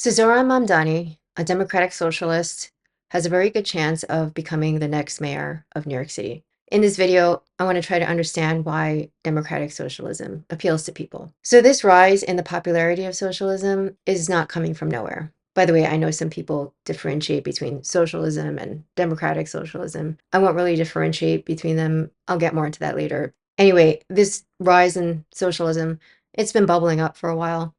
So Zohran Mamdani, a democratic socialist, has a very good chance of becoming the next mayor of New York City. In this video, I want to try to understand why democratic socialism appeals to people. So this rise in the popularity of socialism is not coming from nowhere. By the way, I know some people differentiate between socialism and democratic socialism. I won't really differentiate between them. I'll get more into that later. Anyway, this rise in socialism, it's been bubbling up for a while.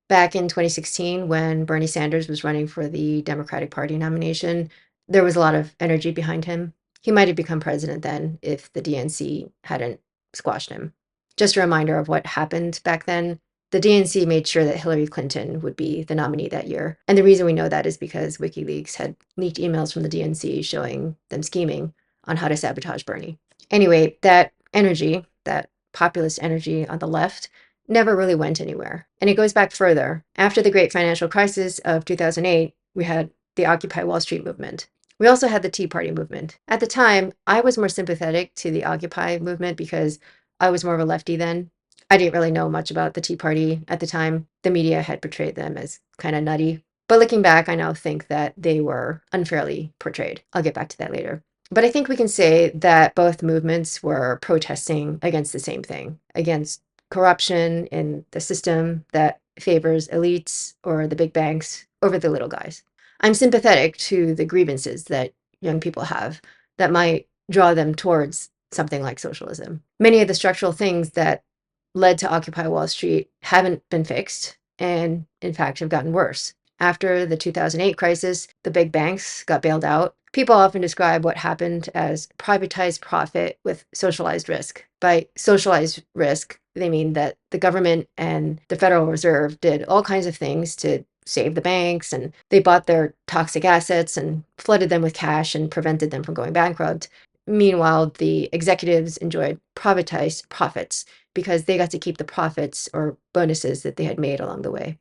Back in 2016, when Bernie Sanders was running for the Democratic Party nomination, there was a lot of energy behind him. He might have become president then if the DNC hadn't squashed him. Just a reminder of what happened back then. The DNC made sure that Hillary Clinton would be the nominee that year. And the reason we know that is because WikiLeaks had leaked emails from the DNC showing them scheming on how to sabotage Bernie. Anyway, that energy, that populist energy on the left, never really went anywhere. And it goes back further. After the great financial crisis of 2008, we had the Occupy Wall Street movement. We also had the Tea Party movement. At the time, I was more sympathetic to the Occupy movement because I was more of a lefty then. I didn't really know much about the Tea Party at the time. The media had portrayed them as kind of nutty. But looking back, I now think that they were unfairly portrayed. I'll get back to that later. But I think we can say that both movements were protesting against the same thing, against corruption in the system that favors elites or the big banks over the little guys. I'm sympathetic to the grievances that young people have that might draw them towards something like socialism. Many of the structural things that led to Occupy Wall Street haven't been fixed and, in fact, have gotten worse. After the 2008 crisis, the big banks got bailed out. People often describe what happened as privatized profit with socialized risk. By socialized risk, they mean that the government and the Federal Reserve did all kinds of things to save the banks, and they bought their toxic assets and flooded them with cash and prevented them from going bankrupt. Meanwhile, the executives enjoyed privatized profits because they got to keep the profits or bonuses that they had made along the way.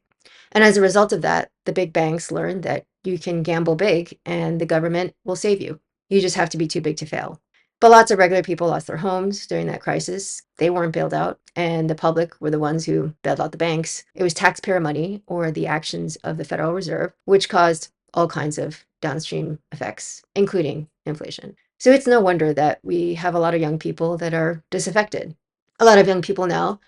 And as a result of that, the big banks learned that you can gamble big and the government will save you. You just have to be too big to fail. But lots of regular people lost their homes during that crisis. They weren't bailed out, and the public were the ones who bailed out the banks. It was taxpayer money or the actions of the Federal Reserve, which caused all kinds of downstream effects, including inflation. So it's no wonder that we have a lot of young people that are disaffected. A lot of young people now,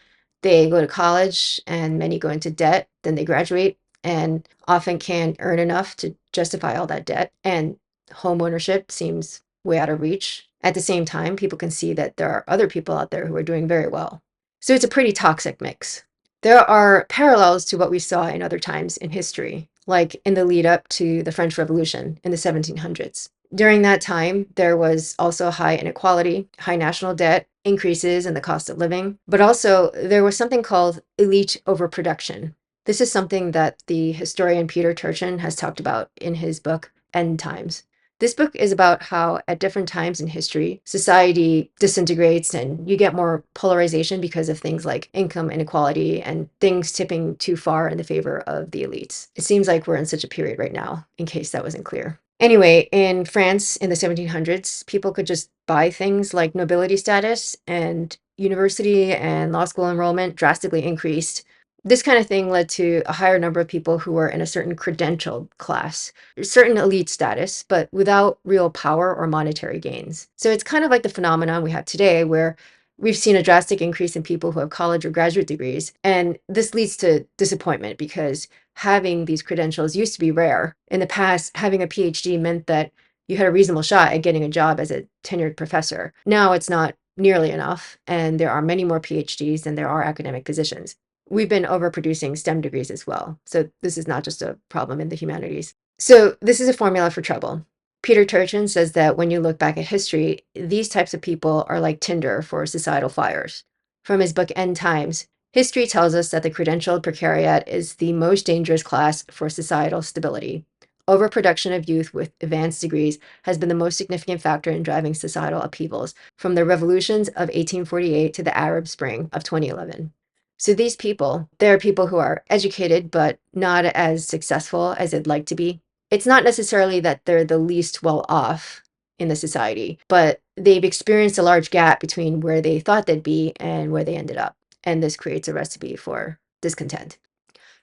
they go to college and many go into debt, then they graduate and often can't earn enough to justify all that debt. And home ownership seems way out of reach. At the same time, people can see that there are other people out there who are doing very well. So it's a pretty toxic mix. There are parallels to what we saw in other times in history, like in the lead up to the French Revolution in the 1700s. During that time, there was also high inequality, high national debt, increases in the cost of living, but also there was something called elite overproduction. This is something that the historian Peter Turchin has talked about in his book, End Times. This book is about how at different times in history, society disintegrates and you get more polarization because of things like income inequality and things tipping too far in the favor of the elites. It seems like we're in such a period right now, in case that wasn't clear. Anyway, in France in the 1700s, people could just buy things like nobility status, and university and law school enrollment drastically increased. This kind of thing led to a higher number of people who were in a certain credentialed class, certain elite status, but without real power or monetary gains. So it's kind of like the phenomenon we have today where we've seen a drastic increase in people who have college or graduate degrees. And this leads to disappointment because having these credentials used to be rare. In the past, having a PhD meant that you had a reasonable shot at getting a job as a tenured professor. Now it's not nearly enough, and there are many more PhDs than there are academic positions. We've been overproducing STEM degrees as well. So this is not just a problem in the humanities. So this is a formula for trouble. Peter Turchin says that when you look back at history, these types of people are like tinder for societal fires. From his book End Times, history tells us that the credentialed precariat is the most dangerous class for societal stability. Overproduction of youth with advanced degrees has been the most significant factor in driving societal upheavals, from the revolutions of 1848 to the Arab Spring of 2011. So these people, they're people who are educated but not as successful as they'd like to be. It's not necessarily that they're the least well off in the society, but they've experienced a large gap between where they thought they'd be and where they ended up. And this creates a recipe for discontent.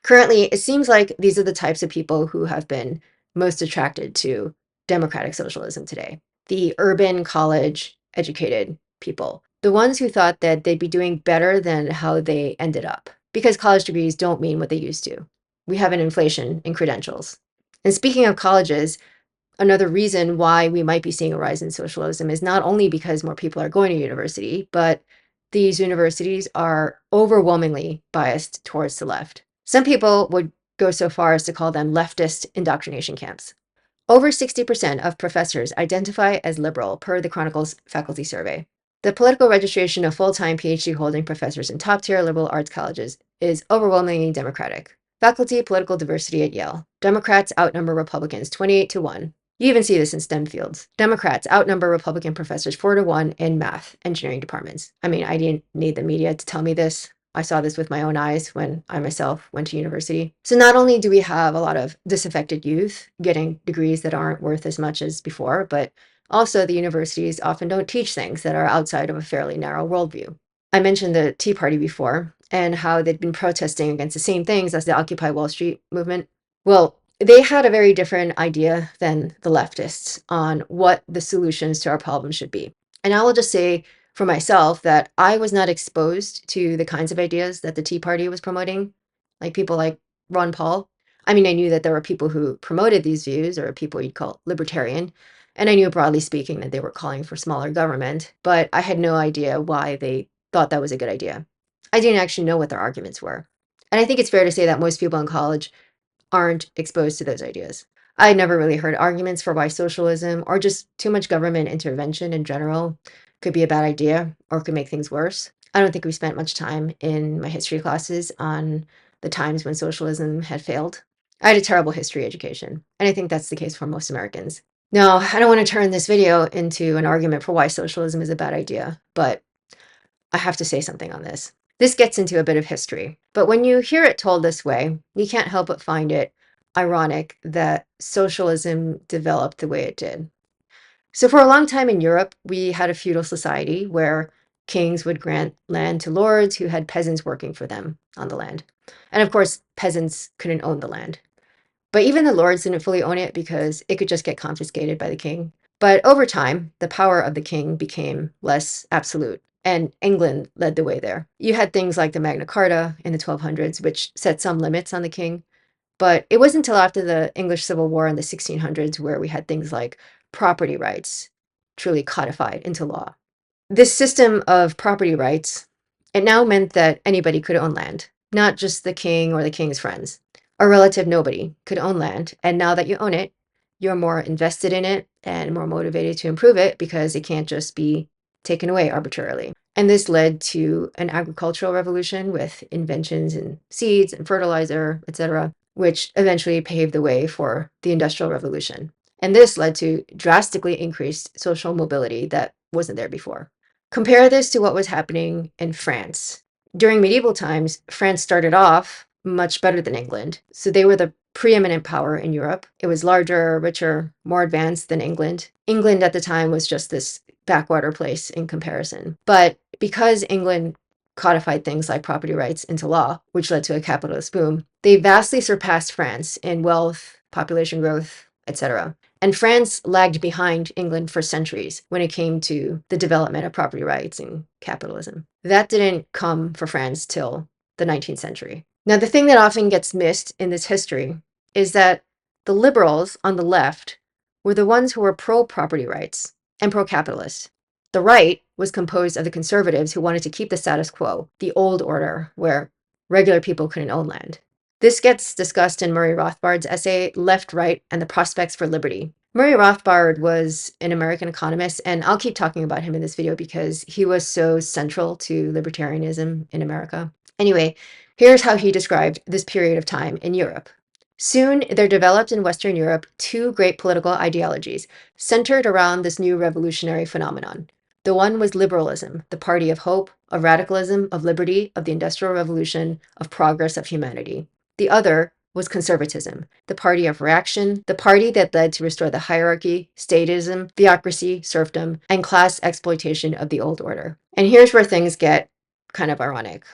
Currently, it seems like these are the types of people who have been most attracted to democratic socialism today. The urban college educated people, the ones who thought that they'd be doing better than how they ended up, because college degrees don't mean what they used to. We have an inflation in credentials. And speaking of colleges, another reason why we might be seeing a rise in socialism is not only because more people are going to university, but these universities are overwhelmingly biased towards the left. Some people would go so far as to call them leftist indoctrination camps. Over 60% of professors identify as liberal, per the Chronicle's faculty survey. The political registration of full-time PhD holding professors in top-tier liberal arts colleges is overwhelmingly Democratic. Faculty political diversity at Yale. Democrats outnumber Republicans 28-1. You even see this in STEM fields. Democrats outnumber Republican professors 4-1 in math, engineering departments. I mean, I didn't need the media to tell me this. I saw this with my own eyes when I myself went to university. So not only do we have a lot of disaffected youth getting degrees that aren't worth as much as before, but also the universities often don't teach things that are outside of a fairly narrow worldview. I mentioned the Tea Party before and how they'd been protesting against the same things as the Occupy Wall Street movement. Well, they had a very different idea than the leftists on what the solutions to our problems should be. And I will just say for myself that I was not exposed to the kinds of ideas that the Tea Party was promoting, like people like Ron Paul. I mean, I knew that there were people who promoted these views, or people you'd call libertarian, and I knew broadly speaking that they were calling for smaller government, but I had no idea why they thought that was a good idea. I didn't actually know what their arguments were. And I think it's fair to say that most people in college aren't exposed to those ideas. I never really heard arguments for why socialism or just too much government intervention in general could be a bad idea or could make things worse. I don't think we spent much time in my history classes on the times when socialism had failed. I had a terrible history education, and I think that's the case for most Americans. Now, I don't want to turn this video into an argument for why socialism is a bad idea, but I have to say something on this. This gets into a bit of history, but when you hear it told this way, you can't help but find it ironic that socialism developed the way it did. So for a long time in Europe, we had a feudal society where kings would grant land to lords who had peasants working for them on the land. And of course, peasants couldn't own the land. But even the lords didn't fully own it because it could just get confiscated by the king. But over time, the power of the king became less absolute, and England led the way there. You had things like the Magna Carta in the 1200s, which set some limits on the king. But it wasn't until after the English Civil War in the 1600s where we had things like property rights truly codified into law. This system of property rights, it now meant that anybody could own land, not just the king or the king's friends. A relative nobody could own land, and now that you own it, you're more invested in it and more motivated to improve it because it can't just be taken away arbitrarily. And this led to an agricultural revolution with inventions in seeds and fertilizer, etc., which eventually paved the way for the Industrial Revolution. And this led to drastically increased social mobility that wasn't there before. Compare this to what was happening in France. During medieval times, France started off much better than England. So they were the preeminent power in Europe. It was larger, richer, more advanced than England. England at the time was just this backwater place in comparison. But because England codified things like property rights into law, which led to a capitalist boom, they vastly surpassed France in wealth, population growth, etc. And France lagged behind England for centuries when it came to the development of property rights and capitalism. That didn't come for France till the 19th century. Now, the thing that often gets missed in this history is that the liberals on the left were the ones who were pro-property rights and pro-capitalist. The right was composed of the conservatives who wanted to keep the status quo, the old order, where regular people couldn't own land. This gets discussed in Murray Rothbard's essay, Left, Right, and the Prospects for Liberty. Murray Rothbard was an American economist, and I'll keep talking about him in this video because he was so central to libertarianism in America. Anyway, here's how he described this period of time in Europe. Soon, there developed in Western Europe two great political ideologies centered around this new revolutionary phenomenon. The one was liberalism, the party of hope, of radicalism, of liberty, of the Industrial Revolution, of progress of humanity. The other was conservatism, the party of reaction, the party that led to restore the hierarchy, statism, theocracy, serfdom, and class exploitation of the old order. And here's where things get kind of ironic.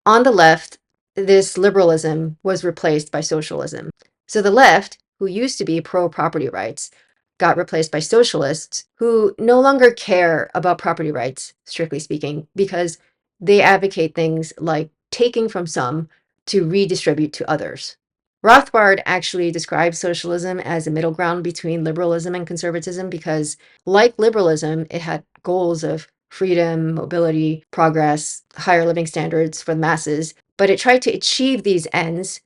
On the left, this liberalism was replaced by socialism. So the left, who used to be pro-property rights, got replaced by socialists who no longer care about property rights, strictly speaking, because they advocate things like taking from some to redistribute to others. Rothbard actually describes socialism as a middle ground between liberalism and conservatism because, like liberalism, it had goals of freedom, mobility, progress, higher living standards for the masses, but it tried to achieve these ends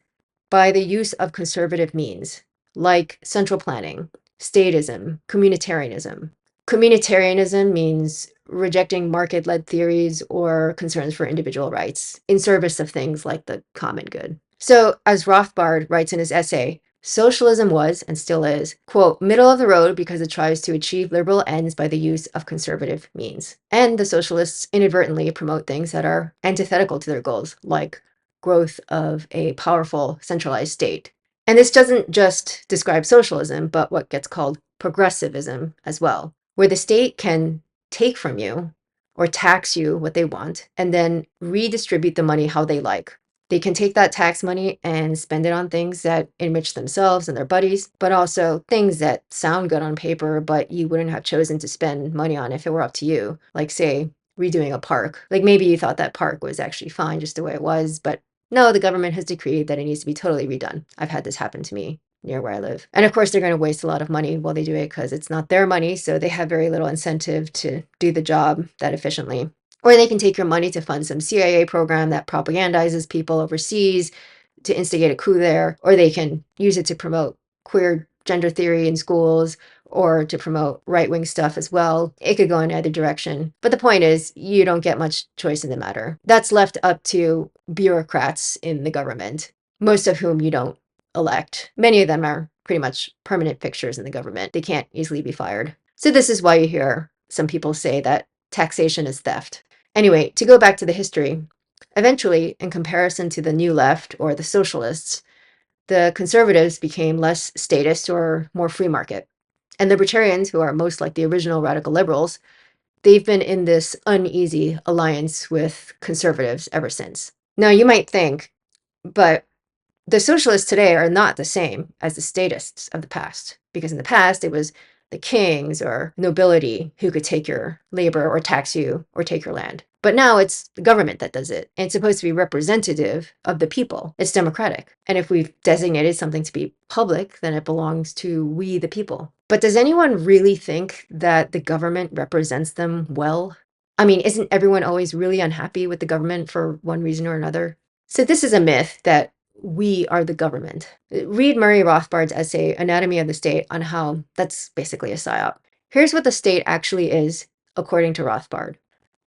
by the use of conservative means, like central planning, statism, communitarianism. Communitarianism means rejecting market-led theories or concerns for individual rights in service of things like the common good. So, as Rothbard writes in his essay, socialism was, and still is, quote, middle of the road because it tries to achieve liberal ends by the use of conservative means. And the socialists inadvertently promote things that are antithetical to their goals, like growth of a powerful centralized state. And this doesn't just describe socialism, but what gets called progressivism as well, where the state can take from you or tax you what they want and then redistribute the money how they like. They can take that tax money and spend it on things that enrich themselves and their buddies, but also things that sound good on paper, but you wouldn't have chosen to spend money on if it were up to you. Like, say, redoing a park. Like, maybe you thought that park was actually fine just the way it was, but no, the government has decreed that it needs to be totally redone. I've had this happen to me near where I live. And of course, they're going to waste a lot of money while they do it because it's not their money, so they have very little incentive to do the job that efficiently. Or they can take your money to fund some CIA program that propagandizes people overseas to instigate a coup there, or they can use it to promote queer gender theory in schools or to promote right-wing stuff as well. It could go in either direction. But the point is, you don't get much choice in the matter. That's left up to bureaucrats in the government, most of whom you don't elect. Many of them are pretty much permanent fixtures in the government. They can't easily be fired. So this is why you hear some people say that taxation is theft. Anyway, to go back to the history, eventually, in comparison to the New Left or the socialists, the conservatives became less statist or more free market. And libertarians, who are most like the original radical liberals, they've been in this uneasy alliance with conservatives ever since. Now, you might think, but the socialists today are not the same as the statists of the past, because in the past it was the kings or nobility who could take your labor or tax you or take your land. But now it's the government that does it. And it's supposed to be representative of the people. It's democratic. And if we've designated something to be public, then it belongs to we the people. But does anyone really think that the government represents them well? I mean, isn't everyone always really unhappy with the government for one reason or another? So this is a myth that we are the government. Read Murray Rothbard's essay, Anatomy of the State, on how that's basically a psyop. Here's what the state actually is, according to Rothbard.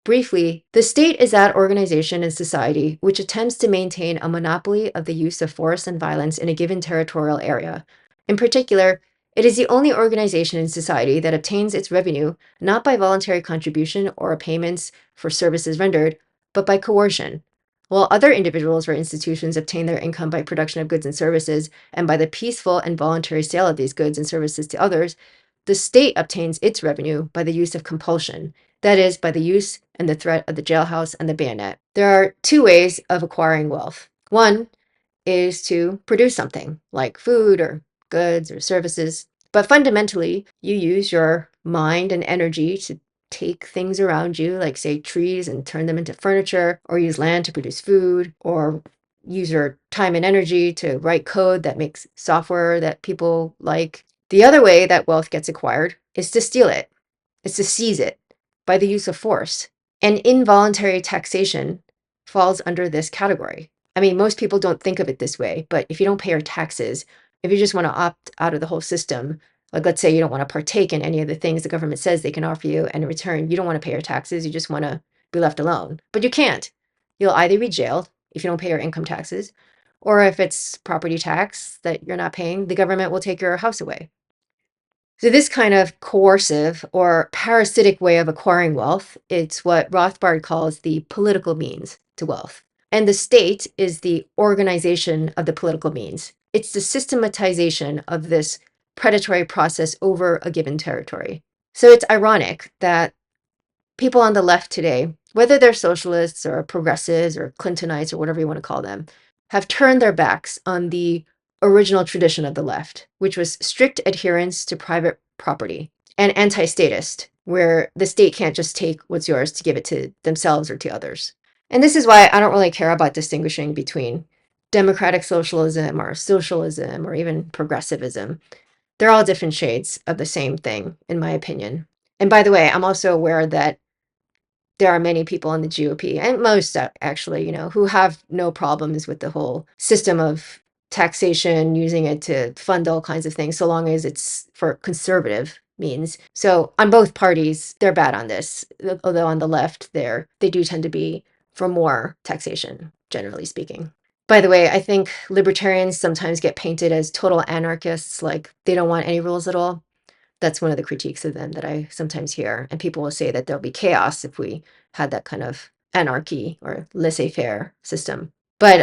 Briefly, the state is that organization in society which attempts to maintain a monopoly of the use of force and violence in a given territorial area. In particular, it is the only organization in society that obtains its revenue not by voluntary contribution or payments for services rendered, but by coercion. While other individuals or institutions obtain their income by production of goods and services and by the peaceful and voluntary sale of these goods and services to others, the state obtains its revenue by the use of compulsion, that is, by the use and the threat of the jailhouse and the bayonet. There are two ways of acquiring wealth. One is to produce something, like food or goods or services. But fundamentally, you use your mind and energy to take things around you, like say trees, and turn them into furniture, or use land to produce food, or use your time and energy to write code that makes software that people like. The other way that wealth gets acquired is to steal it. It's to seize it by the use of force. And involuntary taxation falls under this category. I mean, most people don't think of it this way, but if you don't pay your taxes, if you just want to opt out of the whole system, like let's say you don't want to partake in any of the things the government says they can offer you, and in return, you don't want to pay your taxes, you just want to be left alone. But you can't. You'll either be jailed if you don't pay your income taxes, or if it's property tax that you're not paying, the government will take your house away. So this kind of coercive or parasitic way of acquiring wealth, it's what Rothbard calls the political means to wealth. And the state is the organization of the political means. It's the systematization of this predatory process over a given territory. So it's ironic that people on the left today, whether they're socialists or progressives or Clintonites or whatever you want to call them, have turned their backs on the original tradition of the left, which was strict adherence to private property, and anti-statist, where the state can't just take what's yours to give it to themselves or to others. And this is why I don't really care about distinguishing between democratic socialism or even progressivism. They're all different shades of the same thing, in my opinion. And by the way, I'm also aware that there are many people in the GOP, and most actually, who have no problems with the whole system of taxation, using it to fund all kinds of things, so long as it's for conservative means. So on both parties, they're bad on this. Although on the left, they do tend to be for more taxation, generally speaking. By the way, I think libertarians sometimes get painted as total anarchists, like they don't want any rules at all. That's one of the critiques of them that I sometimes hear. And people will say that there'll be chaos if we had that kind of anarchy or laissez-faire system. But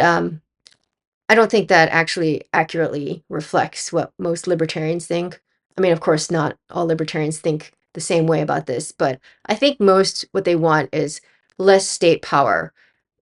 I don't think that actually accurately reflects what most libertarians think. I mean, of course, not all libertarians think the same way about this, but I think most what they want is less state power,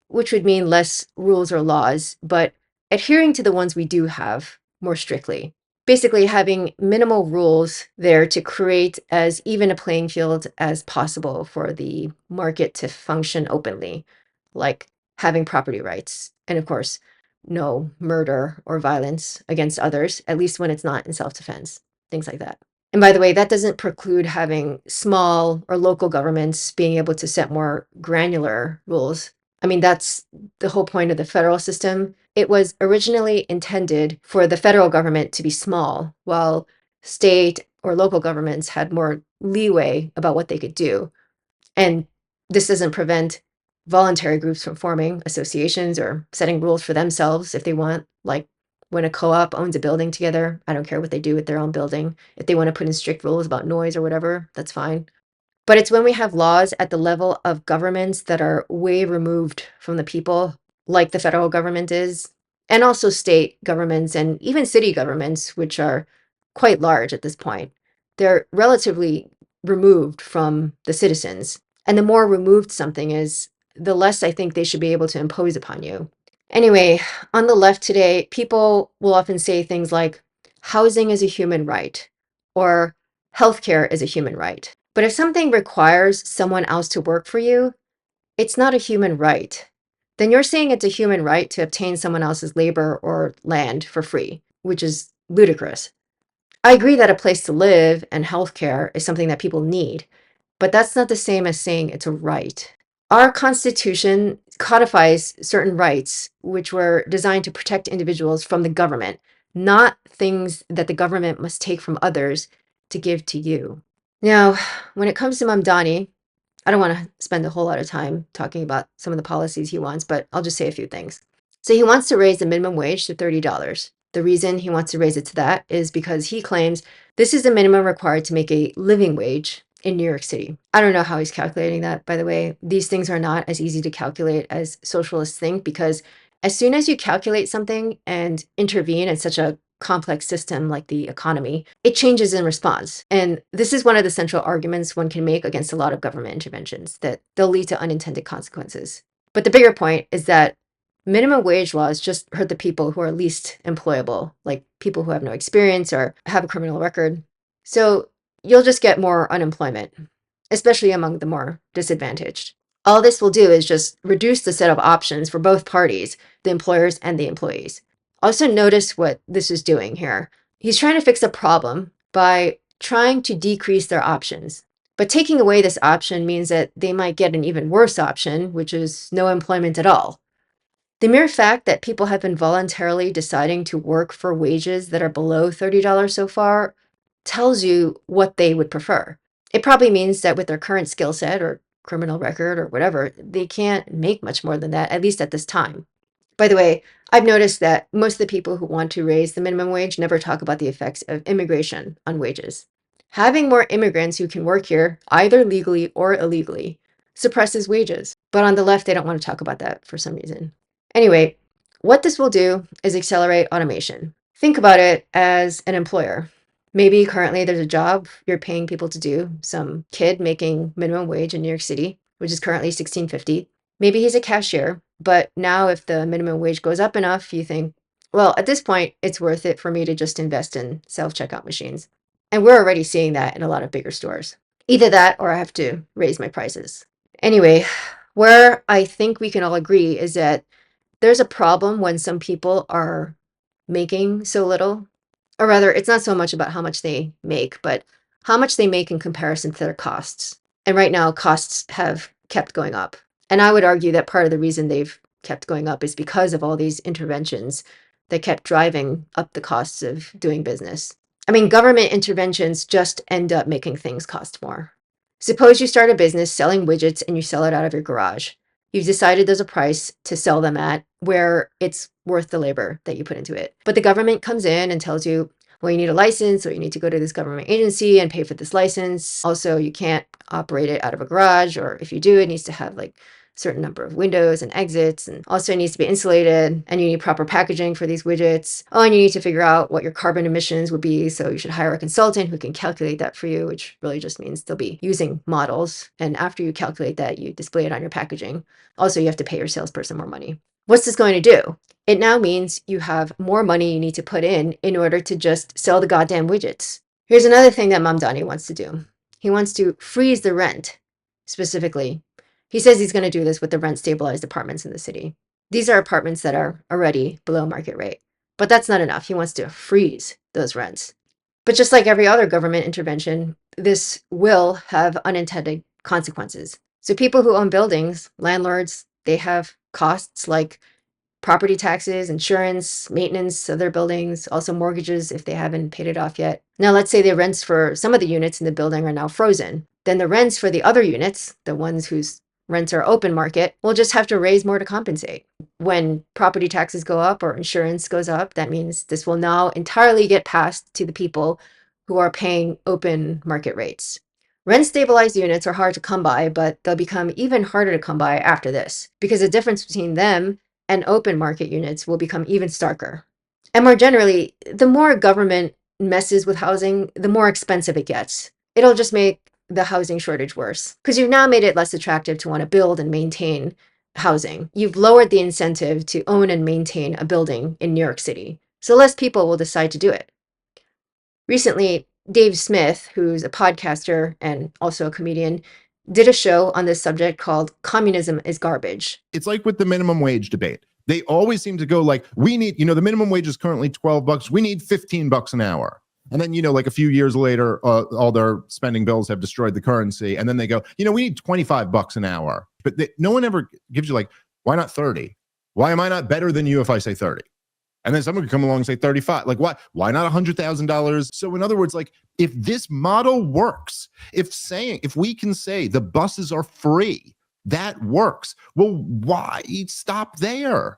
which would mean less rules or laws, but adhering to the ones we do have more strictly. Basically, having minimal rules there to create as even a playing field as possible for the market to function openly, like having property rights. And of course, no murder or violence against others, at least when it's not in self-defense, things like that. And by the way, that doesn't preclude having small or local governments being able to set more granular rules. I mean, that's the whole point of the federal system. It was originally intended for the federal government to be small, while state or local governments had more leeway about what they could do. And this doesn't prevent voluntary groups from forming associations or setting rules for themselves if they want, like when a co-op owns a building together. I don't care what they do with their own building. If they want to put in strict rules about noise or whatever, that's fine. But it's when we have laws at the level of governments that are way removed from the people, like the federal government is, and also state governments and even city governments, which are quite large at this point. They're relatively removed from the citizens. And the more removed something is, the less I think they should be able to impose upon you. Anyway, on the left today, people will often say things like, housing is a human right, or healthcare is a human right. But if something requires someone else to work for you, it's not a human right. Then you're saying it's a human right to obtain someone else's labor or land for free, which is ludicrous. I agree that a place to live and healthcare is something that people need, but that's not the same as saying it's a right. Our Constitution codifies certain rights which were designed to protect individuals from the government, not things that the government must take from others to give to you. Now, when it comes to Mamdani, I don't want to spend a whole lot of time talking about some of the policies he wants, but I'll just say a few things. So he wants to raise the minimum wage to $30. The reason he wants to raise it to that is because he claims this is the minimum required to make a living wage in New York City. I don't know how he's calculating that, by the way. These things are not as easy to calculate as socialists think, because as soon as you calculate something and intervene in such a complex system like the economy, it changes in response. And this is one of the central arguments one can make against a lot of government interventions, that they'll lead to unintended consequences. But the bigger point is that minimum wage laws just hurt the people who are least employable, like people who have no experience or have a criminal record. So you'll just get more unemployment, especially among the more disadvantaged. All this will do is just reduce the set of options for both parties, the employers and the employees. Also notice what this is doing here. He's trying to fix a problem by trying to decrease their options. But taking away this option means that they might get an even worse option, which is no employment at all. The mere fact that people have been voluntarily deciding to work for wages that are below $30 so far tells you what they would prefer. It probably means that with their current skill set or criminal record or whatever, they can't make much more than that, at least at this time. By the way, I've noticed that most of the people who want to raise the minimum wage never talk about the effects of immigration on wages. Having more immigrants who can work here, either legally or illegally, suppresses wages. But on the left, they don't want to talk about that for some reason. Anyway, what this will do is accelerate automation. Think about it as an employer. Maybe currently there's a job you're paying people to do, some kid making minimum wage in New York City, which is currently $16.50. Maybe he's a cashier, but now if the minimum wage goes up enough, you think, well, at this point, it's worth it for me to just invest in self-checkout machines. And we're already seeing that in a lot of bigger stores. Either that or I have to raise my prices. Anyway, where I think we can all agree is that there's a problem when some people are making so little, or rather, it's not so much about how much they make, but how much they make in comparison to their costs. And right now, costs have kept going up. And I would argue that part of the reason they've kept going up is because of all these interventions that kept driving up the costs of doing business. I mean, government interventions just end up making things cost more. Suppose you start a business selling widgets and you sell it out of your garage. You've decided there's a price to sell them at where it's worth the labor that you put into it. But the government comes in and tells you, well, you need a license, or you need to go to this government agency and pay for this license. Also, you can't operate it out of a garage, or if you do, it needs to have like certain number of windows and exits, and also it needs to be insulated, and you need proper packaging for these widgets. Oh, and you need to figure out what your carbon emissions would be, so you should hire a consultant who can calculate that for you, which really just means they'll be using models, and after you calculate that, you display it on your packaging. Also, you have to pay your salesperson more money. What's this going to do? It now means you have more money you need to put in order to just sell the goddamn widgets. Here's another thing that Mamdani wants to do. He wants to freeze the rent, specifically. He says he's going to do this with the rent-stabilized apartments in the city. These are apartments that are already below market rate. But that's not enough. He wants to freeze those rents. But just like every other government intervention, this will have unintended consequences. So people who own buildings, landlords, they have costs like property taxes, insurance, maintenance of their buildings, also mortgages if they haven't paid it off yet. Now, let's say the rents for some of the units in the building are now frozen. Then the rents for the other units, the ones whose rents are open market, will just have to raise more to compensate. When property taxes go up or insurance goes up, that means this will now entirely get passed to the people who are paying open market rates. Rent stabilized units are hard to come by, but they'll become even harder to come by after this, because the difference between them and open market units will become even starker. And more generally, the more government messes with housing, the more expensive it gets. It'll just make the housing shortage worse, because you've now made it less attractive to want to build and maintain housing. You've lowered the incentive to own and maintain a building in New York City, so less people will decide to do it. Recently, Dave Smith, who's a podcaster and also a comedian, did a show on this subject called Communism is Garbage. It's like with the minimum wage debate. They always seem to go like, we need, the minimum wage is currently $12. We need $15 an hour. And then, like a few years later, all their spending bills have destroyed the currency. And then they go, we need $25 an hour. But no one ever gives you like, why not 30? Why am I not better than you if I say 30? And then someone could come along and say 35. Like, why not $100,000? So in other words, like, if this model works, if we can say the buses are free, that works. Well, why stop there?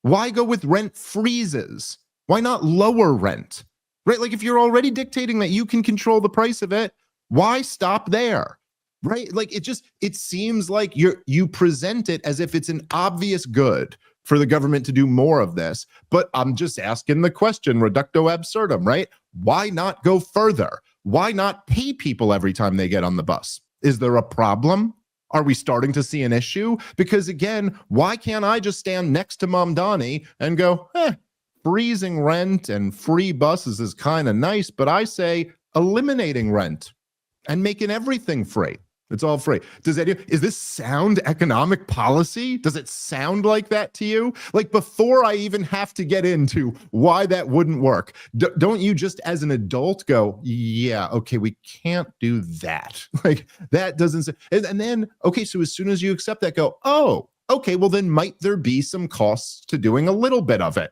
Why go with rent freezes? Why not lower rent? Right? Like, if you're already dictating that you can control the price of it, why stop there? Right? Like, it seems like you present it as if it's an obvious good for the government to do more of this. But I'm just asking the question, reductio absurdum, right? Why not go further? Why not pay people every time they get on the bus? Is there a problem? Are we starting to see an issue? Because again, why can't I just stand next to Mamdani and go, freezing rent and free buses is kind of nice, but I say eliminating rent and making everything free. It's all free. Is this sound economic policy? Does it sound like that to you? Like, before I even have to get into why that wouldn't work, don't you just as an adult go, yeah, okay, we can't do that. Like, that doesn't, and then, okay, so as soon as you accept that, go, oh, okay, well then might there be some costs to doing a little bit of it?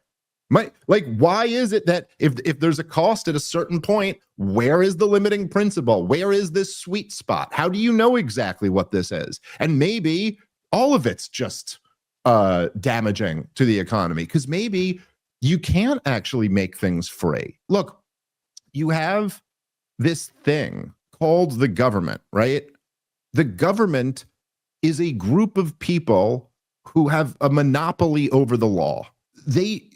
Why is it that if there's a cost at a certain point, where is the limiting principle? Where is this sweet spot? How do you know exactly what this is? And maybe all of it's just damaging to the economy, because maybe you can't actually make things free. Look, you have this thing called the government, right? The government is a group of people who have a monopoly over the law. They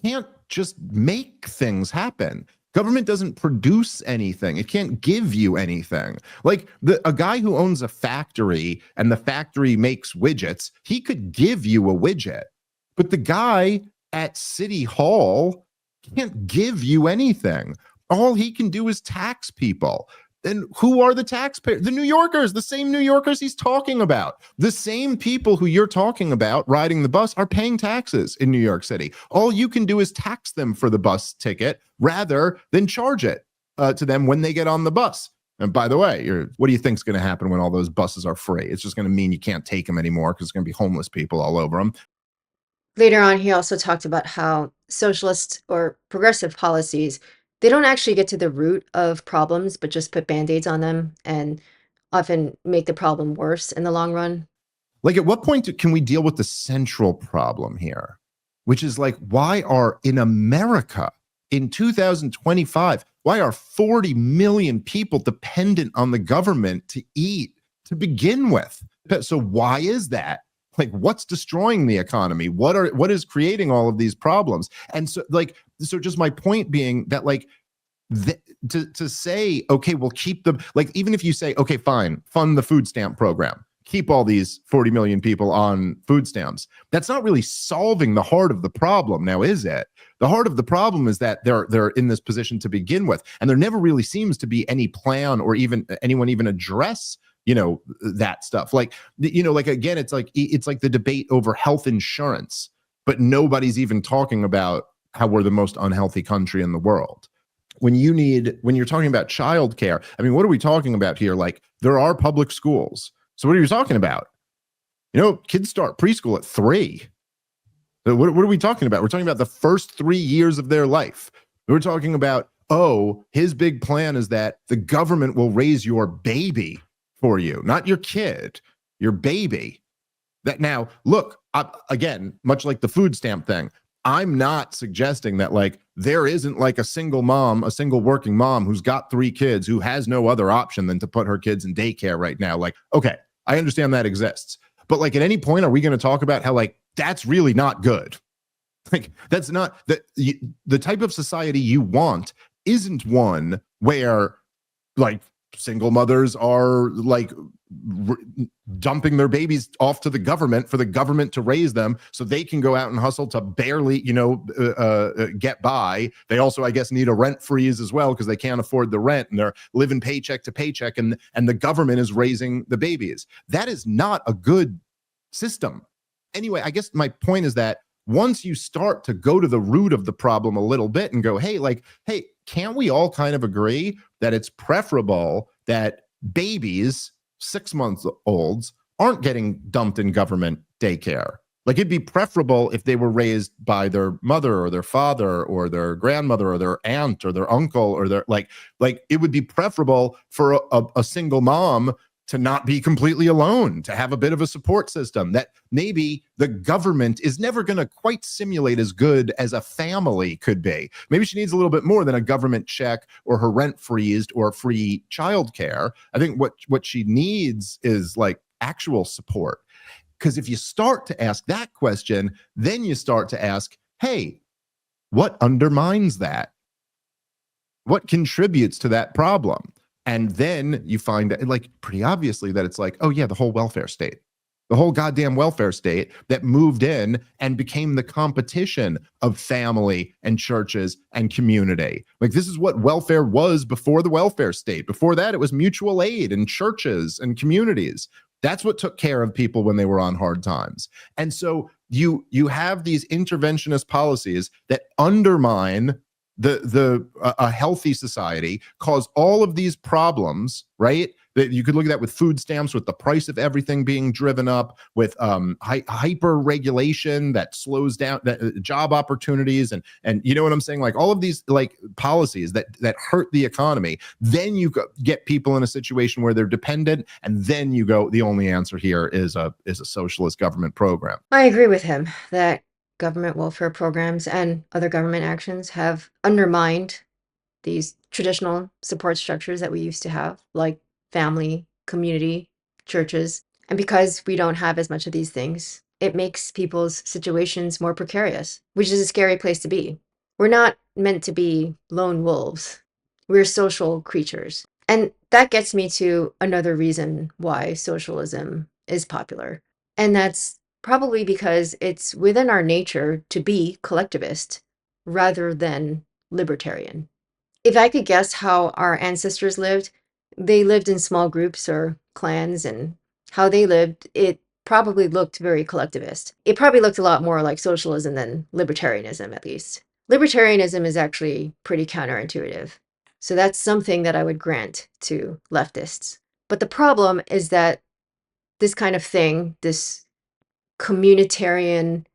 can't just make things happen. Government doesn't produce anything. It can't give you anything. Like a guy who owns a factory and the factory makes widgets, he could give you a widget. But the guy at City Hall can't give you anything. All he can do is tax people. And who are the taxpayers? The New Yorkers, the same New Yorkers he's talking about. The same people who you're talking about riding the bus are paying taxes in New York City. All you can do is tax them for the bus ticket rather than charge it to them when they get on the bus. And by the way, what do you think is going to happen when all those buses are free? It's just going to mean you can't take them anymore because it's going to be homeless people all over them. Later on, he also talked about how socialist or progressive policies, they don't actually get to the root of problems, but just put band-aids on them and often make the problem worse in the long run. Like, at what point can we deal with the central problem here, which is like, why are in America in 2025, why are 40 million people dependent on the government to eat to begin with? So why is that? Like, what's destroying the economy? What is creating all of these problems? And so just my point being that, like, to say, okay, we'll keep them, like, even if you say, okay, fine, fund the food stamp program, keep all these 40 million people on food stamps, that's not really solving the heart of the problem now, is it? The heart of the problem is that they're in this position to begin with, and there never really seems to be any plan or even anyone even address that stuff. Like, like, again, it's like the debate over health insurance, but nobody's even talking about how we're the most unhealthy country in the world. When you're talking about childcare, I mean, what are we talking about here? Like, there are public schools. So what are you talking about? Kids start preschool at 3. What are we talking about? We're talking about the first 3 years of their life. We're talking about, his big plan is that the government will raise your baby for you, not your kid, your baby. That now, look, again, much like the food stamp thing, I'm not suggesting that, like, there isn't like a single working mom who's got 3 kids who has no other option than to put her kids in daycare right now. Like, okay, I understand that exists. But, like, at any point, are we going to talk about how, like, that's really not good? Like, that's not the type of society you want isn't one where, like, single mothers are, like, dumping their babies off to the government for the government to raise them so they can go out and hustle to barely, get by. They also, I guess, need a rent freeze as well because they can't afford the rent and they're living paycheck to paycheck, and the government is raising the babies. That is not a good system. Anyway, I guess my point is that once you start to go to the root of the problem a little bit and go, hey, can't we all kind of agree that it's preferable that babies, 6-month-olds, aren't getting dumped in government daycare? Like, it'd be preferable if they were raised by their mother or their father or their grandmother or their aunt or their uncle or their like it would be preferable for a single mom to not be completely alone, to have a bit of a support system that maybe the government is never going to quite simulate as good as a family could be. Maybe she needs a little bit more than a government check or her rent freezed or free childcare. I think what she needs is, like, actual support. Because if you start to ask that question, then you start to ask, hey, what undermines that? What contributes to that problem? And then you find that, like, pretty obviously that it's like, oh yeah, the whole welfare state, the whole goddamn welfare state that moved in and became the competition of family and churches and community. Like, this is what welfare was before the welfare state. Before that, it was mutual aid and churches and communities. That's what took care of people when they were on hard times. And so you have these interventionist policies that undermine a healthy society, cause all of these problems, right? That you could look at that with food stamps, with the price of everything being driven up, with hyper regulation that slows down job opportunities, and you know what I'm saying? Like, all of these, like, policies that hurt the economy. Then you get people in a situation where they're dependent, and then you go, the only answer here is a socialist government program. I agree with him that government welfare programs and other government actions have undermined these traditional support structures that we used to have, like family, community, churches. And because we don't have as much of these things, it makes people's situations more precarious, which is a scary place to be. We're not meant to be lone wolves. We're social creatures. And that gets me to another reason why socialism is popular. And that's probably because it's within our nature to be collectivist rather than libertarian. If I could guess how our ancestors lived, they lived in small groups or clans, and how they lived, it probably looked very collectivist. It probably looked a lot more like socialism than libertarianism, at least. Libertarianism is actually pretty counterintuitive. So that's something that I would grant to leftists. But the problem is that this kind of thing, this communitarian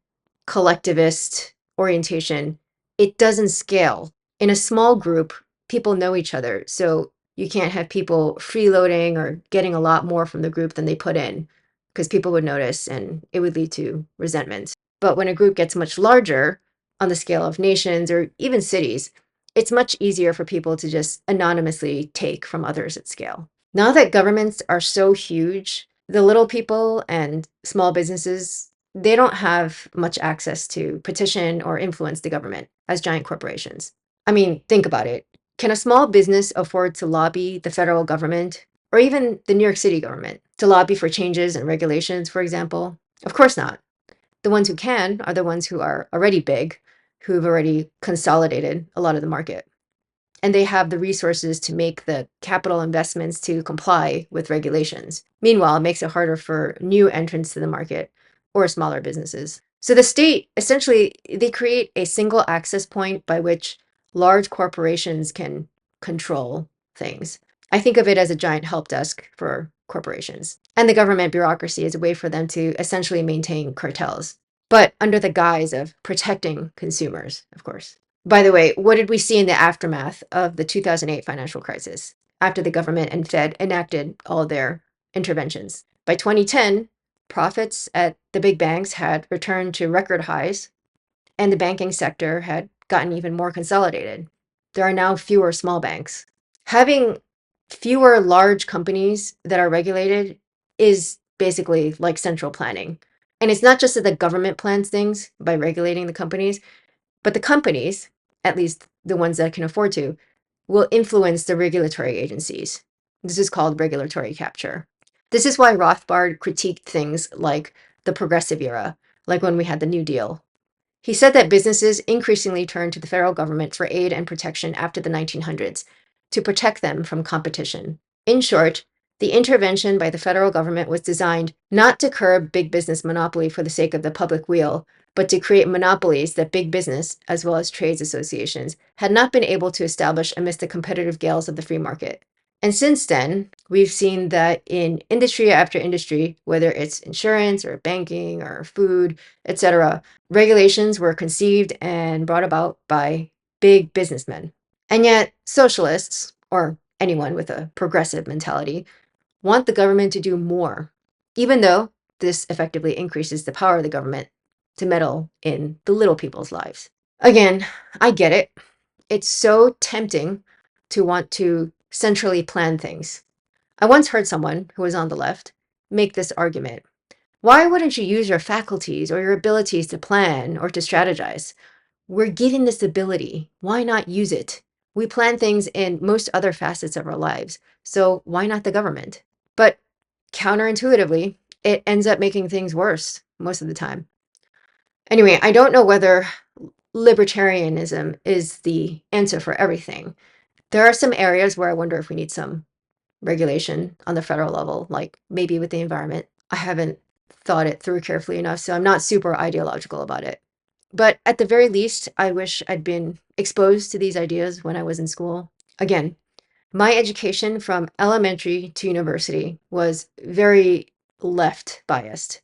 collectivist orientation, it doesn't scale. In a small group, people know each other, so you can't have people freeloading or getting a lot more from the group than they put in, because people would notice and it would lead to resentment. But when a group gets much larger, on the scale of nations or even cities, it's much easier for people to just anonymously take from others at scale. Now that governments are so huge, the little people and small businesses, they don't have much access to petition or influence the government as giant corporations. I mean, think about it. Can a small business afford to lobby the federal government or even the New York City government to lobby for changes and regulations, for example? Of course not. The ones who can are the ones who are already big, who've already consolidated a lot of the market, and they have the resources to make the capital investments to comply with regulations. Meanwhile, it makes it harder for new entrants to the market or smaller businesses. So the state, essentially, they create a single access point by which large corporations can control things. I think of it as a giant help desk for corporations. And the government bureaucracy is a way for them to essentially maintain cartels, but under the guise of protecting consumers, of course. By the way, what did we see in the aftermath of the 2008 financial crisis after the government and Fed enacted all their interventions? By 2010, profits at the big banks had returned to record highs, and the banking sector had gotten even more consolidated. There are now fewer small banks. Having fewer large companies that are regulated is basically like central planning. And it's not just that the government plans things by regulating the companies, but the companies, at least the ones that can afford to, will influence the regulatory agencies. This is called regulatory capture. This is why Rothbard critiqued things like the progressive era, like when we had the New Deal. He said that businesses increasingly turned to the federal government for aid and protection after the 1900s to protect them from competition. In short, the intervention by the federal government was designed not to curb big business monopoly for the sake of the public weal, but to create monopolies that big business, as well as trades associations, had not been able to establish amidst the competitive gales of the free market. And since then, we've seen that in industry after industry, whether it's insurance or banking or food, etc., regulations were conceived and brought about by big businessmen. And yet, socialists, or anyone with a progressive mentality, want the government to do more, even though this effectively increases the power of the government to meddle in the little people's lives. Again, I get it. It's so tempting to want to centrally plan things. I once heard someone who was on the left make this argument. Why wouldn't you use your faculties or your abilities to plan or to strategize? We're given this ability. Why not use it? We plan things in most other facets of our lives. So why not the government? But counterintuitively, it ends up making things worse most of the time. Anyway, I don't know whether libertarianism is the answer for everything. There are some areas where I wonder if we need some regulation on the federal level, like maybe with the environment. I haven't thought it through carefully enough, so I'm not super ideological about it. But at the very least, I wish I'd been exposed to these ideas when I was in school. Again, my education from elementary to university was very left biased,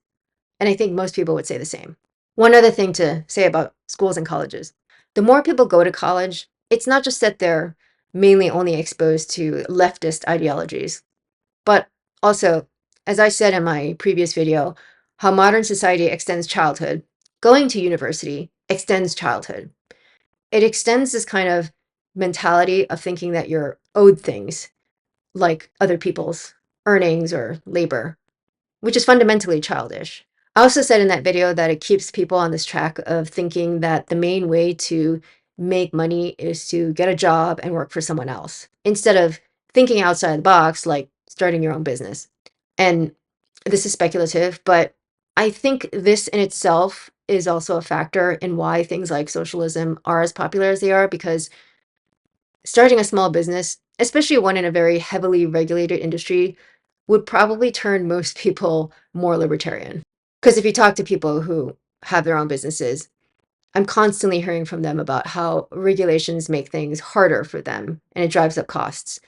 and I think most people would say the same. One other thing to say about schools and colleges. The more people go to college, it's not just that they're mainly only exposed to leftist ideologies, but also, as I said in my previous video, how modern society extends childhood. Going to university extends childhood. It extends this kind of mentality of thinking that you're owed things like other people's earnings or labor, which is fundamentally childish. I also said in that video that it keeps people on this track of thinking that the main way to make money is to get a job and work for someone else instead of thinking outside the box, like starting your own business. And this is speculative, but I think this in itself is also a factor in why things like socialism are as popular as they are, because starting a small business, especially one in a very heavily regulated industry, would probably turn most people more libertarian. Because if you talk to people who have their own businesses, I'm constantly hearing from them about how regulations make things harder for them and it drives up costs,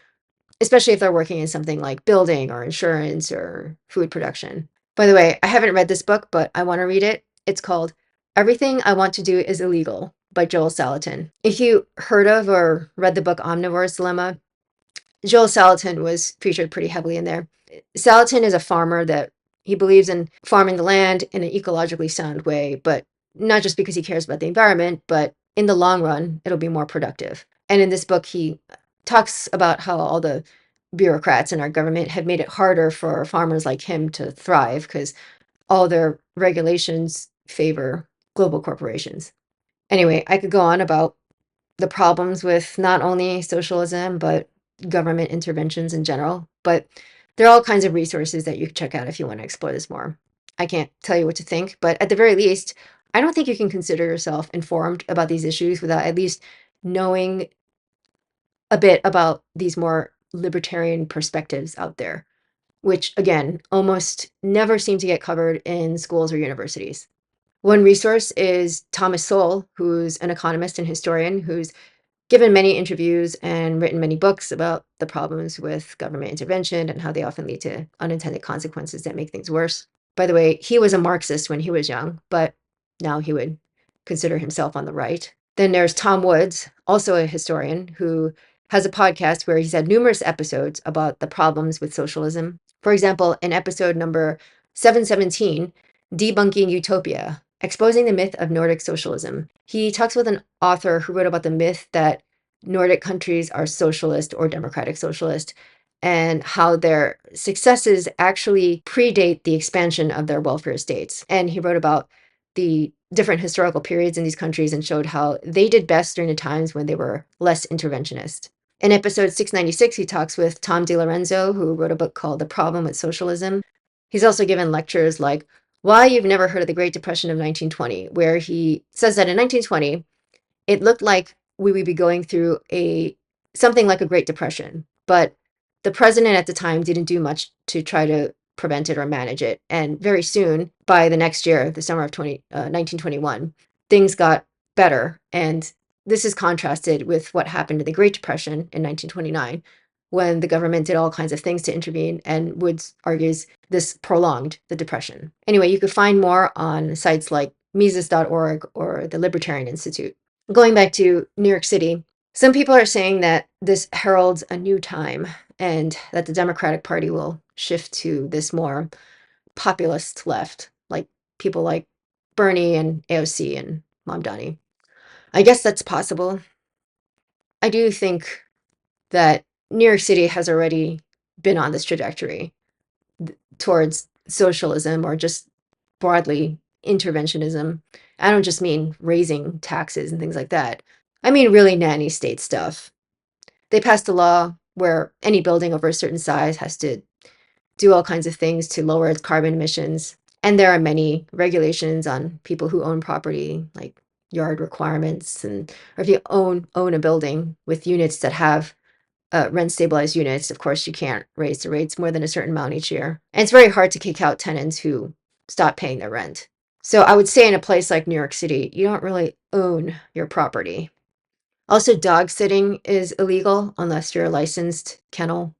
especially if they're working in something like building or insurance or food production. By the way, I haven't read this book, but I want to read it. It's called Everything I Want to Do is Illegal by Joel Salatin. If you heard of or read the book Omnivore's Dilemma, Joel Salatin was featured pretty heavily in there. Salatin is a farmer that he believes in farming the land in an ecologically sound way, but not just because he cares about the environment, but in the long run, it'll be more productive. And in this book, he talks about how all the bureaucrats in our government have made it harder for farmers like him to thrive because all their regulations favor global corporations. Anyway, I could go on about the problems with not only socialism, but government interventions in general. But there are all kinds of resources that you can check out if you want to explore this more. I can't tell you what to think, but at the very least, I don't think you can consider yourself informed about these issues without at least knowing a bit about these more libertarian perspectives out there, which again, almost never seem to get covered in schools or universities. One resource is Thomas Sowell, who's an economist and historian who's given many interviews and written many books about the problems with government intervention and how they often lead to unintended consequences that make things worse. By the way, he was a Marxist when he was young, but now he would consider himself on the right. Then there's Tom Woods, also a historian, who has a podcast where he's had numerous episodes about the problems with socialism. For example, in episode number 717, Debunking Utopia, Exposing the Myth of Nordic Socialism, he talks with an author who wrote about the myth that Nordic countries are socialist or democratic socialist, and how their successes actually predate the expansion of their welfare states. And he wrote about the different historical periods in these countries and showed how they did best during the times when they were less interventionist. In episode 696, he talks with Tom DiLorenzo, who wrote a book called The Problem with Socialism. He's also given lectures like Why You've Never Heard of the Great Depression of 1920, where he says that in 1920, it looked like we would be going through something like a Great Depression, but the president at the time didn't do much to try to prevent it or manage it. And very soon, by the next year, the summer of 1921, things got better. And this is contrasted with what happened in the Great Depression in 1929, when the government did all kinds of things to intervene, and Woods argues this prolonged the Depression. Anyway, you could find more on sites like Mises.org or the Libertarian Institute. Going back to New York City, some people are saying that this heralds a new time and that the Democratic Party will shift to this more populist left, like people like Bernie and AOC and Mamdani. I guess that's possible. I do think that New York City has already been on this trajectory towards socialism or just broadly interventionism. I don't just mean raising taxes and things like that. I mean really nanny state stuff. They passed a law where any building over a certain size has to do all kinds of things to lower its carbon emissions. And there are many regulations on people who own property, like yard requirements, and or if you own a building with units that have rent stabilized units, of course, you can't raise the rates more than a certain amount each year. And it's very hard to kick out tenants who stop paying their rent. So I would say in a place like New York City, you don't really own your property. Also, dog sitting is illegal unless you're a licensed kennel.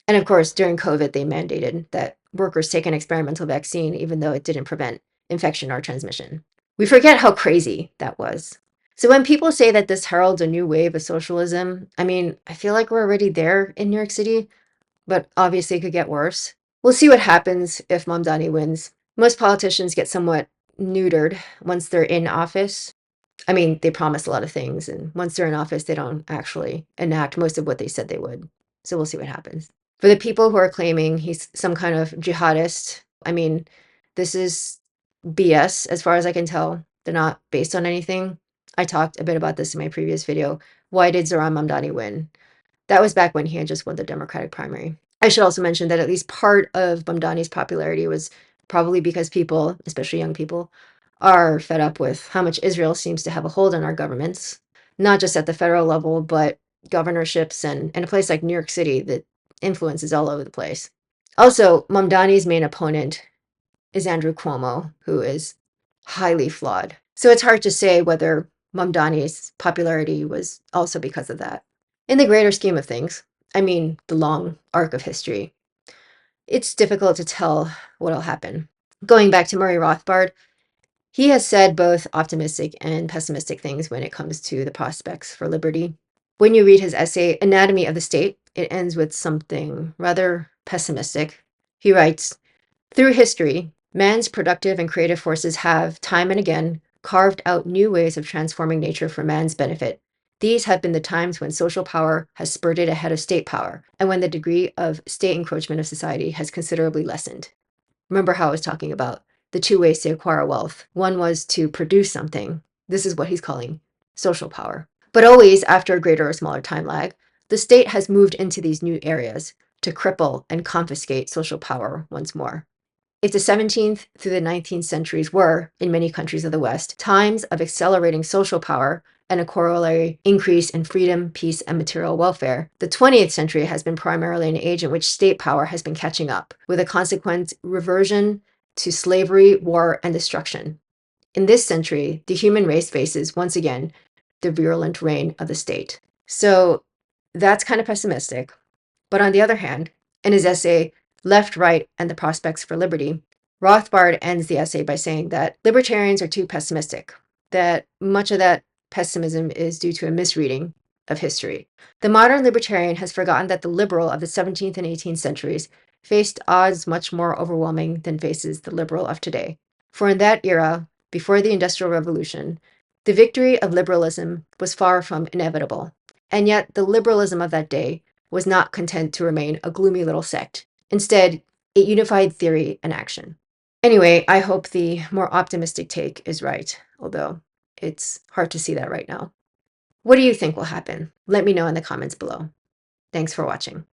And of course, during COVID, they mandated that workers take an experimental vaccine, even though it didn't prevent infection or transmission. We forget how crazy that was. So when people say that this heralds a new wave of socialism, I mean, I feel like we're already there in New York City, but obviously it could get worse. We'll see what happens if Mamdani wins. Most politicians get somewhat neutered once they're in office. I mean, they promise a lot of things, and once they're in office, they don't actually enact most of what they said they would. So we'll see what happens. For the people who are claiming he's some kind of jihadist, I mean, this is BS as far as I can tell. They're not based on anything. I talked a bit about this in my previous video. Why did Zohran Mamdani win? That was back when he had just won the Democratic primary. I should also mention that at least part of Mamdani's popularity was probably because people, especially young people, are fed up with how much Israel seems to have a hold on our governments, not just at the federal level, but governorships and a place like New York City that influence is all over the place. Also, Mamdani's main opponent is Andrew Cuomo, who is highly flawed. So it's hard to say whether Mamdani's popularity was also because of that. In the greater scheme of things, I mean the long arc of history, it's difficult to tell what'll happen. Going back to Murray Rothbard, he has said both optimistic and pessimistic things when it comes to the prospects for liberty. When you read his essay, Anatomy of the State, it ends with something rather pessimistic. He writes, through history, man's productive and creative forces have, time and again, carved out new ways of transforming nature for man's benefit. These have been the times when social power has spurted ahead of state power, and when the degree of state encroachment of society has considerably lessened. Remember how I was talking about the two ways to acquire wealth. One was to produce something. This is what he's calling social power. But always, after a greater or smaller time lag, the state has moved into these new areas to cripple and confiscate social power once more. If the 17th through the 19th centuries were, in many countries of the West, times of accelerating social power and a corollary increase in freedom, peace, and material welfare, the 20th century has been primarily an age in which state power has been catching up, with a consequent reversion to slavery, war, and destruction. In this century, the human race faces, once again, the virulent reign of the state. So that's kind of pessimistic. But on the other hand, in his essay, Left, Right, and the Prospects for Liberty, Rothbard ends the essay by saying that libertarians are too pessimistic, that much of that pessimism is due to a misreading of history. The modern libertarian has forgotten that the liberal of the 17th and 18th centuries faced odds much more overwhelming than faces the liberal of today. For in that era, before the Industrial Revolution, the victory of liberalism was far from inevitable. And yet, the liberalism of that day was not content to remain a gloomy little sect. Instead, it unified theory and action. Anyway, I hope the more optimistic take is right, although it's hard to see that right now. What do you think will happen? Let me know in the comments below. Thanks for watching.